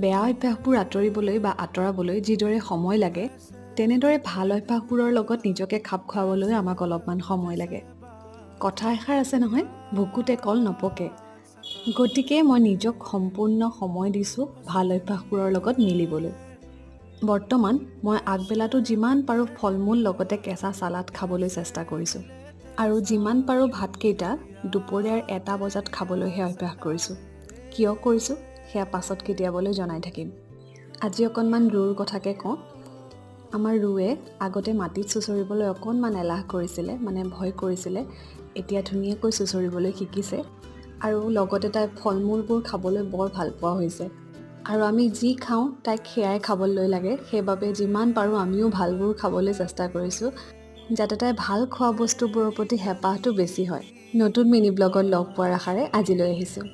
বেয়া অভ্যাসবোৰ আঁতৰিবলৈ বা আঁতৰাবলৈ যিদৰে সময় লাগে, তেনেদৰে ভাল অভ্যাসবোৰৰ লগত নিজকে খাপ খুৱাবলৈ আমাক অলপমান সময় লাগে। কথা এষাৰ আছে নহয়, ভুকুতে কল নপকে। গতিকে মই নিজক সম্পূৰ্ণ সময় দিছোঁ ভাল অভ্যাসবোৰৰ লগত মিলিবলৈ। বৰ্তমান মই আগবেলাটো যিমান পাৰোঁ ফল মূল লগতে কেঁচা চালাড খাবলৈ চেষ্টা কৰিছোঁ। আৰু যিমান পাৰোঁ ভাতকেইটা দুপৰীয়াৰ 1টা বজাত খাবলৈহে অভ্যাস কৰিছোঁ। কিয় কৰিছোঁ সেয়া পাছত কেতিয়াবলৈ জনাই থাকিম। আজি অকণমান ৰুৰ কথাকে কওঁ। আমাৰ ৰুৱে আগতে মাটিত চুচৰিবলৈ অকণমান এলাহ কৰিছিলে, মানে ভয় কৰিছিলে। এতিয়া ধুনীয়াকৈ চুচৰিবলৈ শিকিছে আৰু লগতে তাই ফল মূলবোৰ খাবলৈ বৰ ভাল পোৱা হৈছে। আৰু আমি যি খাওঁ তাইক সেয়াই খাবলৈ লাগে, সেইবাবে যিমান পাৰোঁ আমিও ভালবোৰ খাবলৈ চেষ্টা কৰিছোঁ, যাতে তাই ভাল খোৱা বস্তুবোৰৰ প্ৰতি হেঁপাহটো বেছি হয়। নতুন মিনি ব্লগত লগ পোৱাৰ আশাৰে আজিলৈ আহিছোঁ।